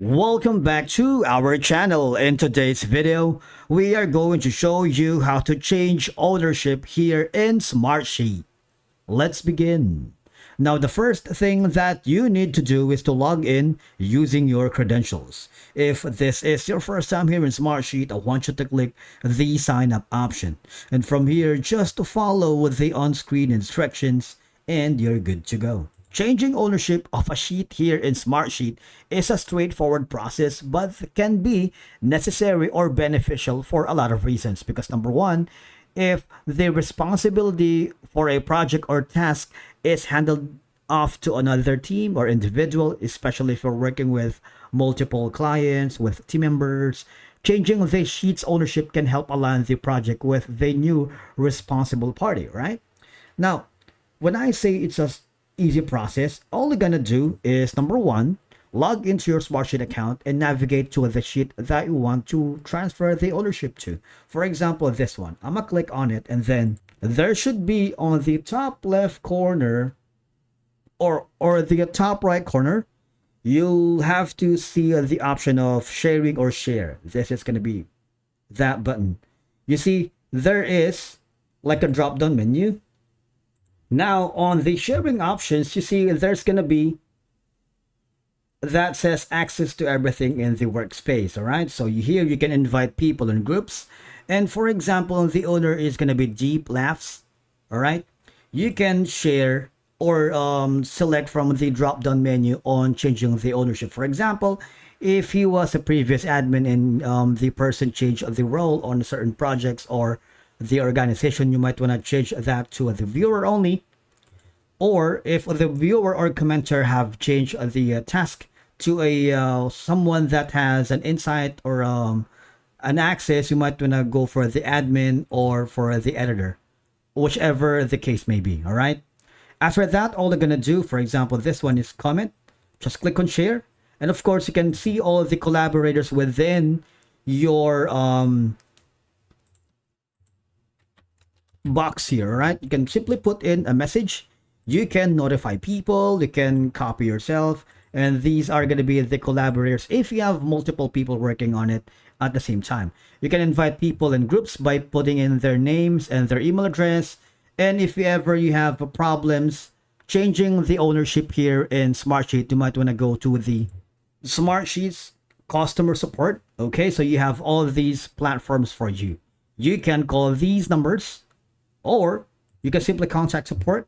Welcome back to our channel. In today's video, we are going to show you how to change ownership here in Smartsheet. Let's begin. Now, the first thing that you need to do is to log in using your credentials. If this is your first time here in Smartsheet, I want you to click the sign up option. And from here, just to follow the on-screen instructions and you're good to go. Changing ownership of a sheet here in Smartsheet is a straightforward process but can be necessary or beneficial for a lot of reasons. Because number one, if the responsibility for a project or task is handed off to another team or individual, especially if you're working with multiple clients, with team members, changing the sheet's ownership can help align the project with the new responsible party, right? Now, when I say it's a easy process, all you're gonna do is number one, log into your Smartsheet account and navigate to the sheet that you want to transfer the ownership to. For example, this one. I'm gonna click on it, and then there should be on the top left corner or the top right corner, you'll have to see the option of sharing or share. This is gonna be that button. You see, there is like a drop down menu. Now, on the sharing options, you see there's going to be that says access to everything in the workspace. All right. So here you can invite people in groups. And for example, the owner is going to be Deep Laughs. All right. You can share or select from the drop down menu on changing the ownership. For example, if he was a previous admin and the person changed the role on certain projects or the organization, you might want to change that to the viewer only. Or if the viewer or commenter have changed the task to a someone that has an insight or an access, you might want to go for the admin or for the editor, whichever the case may be. All right. After that, all they're going to do, for example, this one is comment. Just click on share. And of course, you can see all of the collaborators within your box here, right? You can simply put in a message. You can notify people, you can copy yourself, and these are going to be the collaborators if you have multiple people working on it at the same time. You can invite people in groups by putting in their names and their email address. And if you have problems changing the ownership here in Smartsheet, you might want to go to the Smartsheets customer support. Okay, so you have all of these platforms for you. You can call these numbers, or you can simply contact support,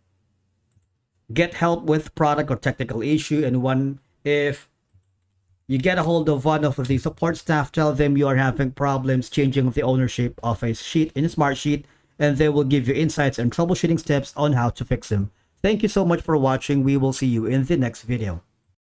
get help with product or technical issue, and if you get a hold of one of the support staff, tell them you are having problems changing the ownership of a sheet in a Smartsheet, and they will give you insights and troubleshooting steps on how to fix them. Thank you so much for watching. We will see you in the next video.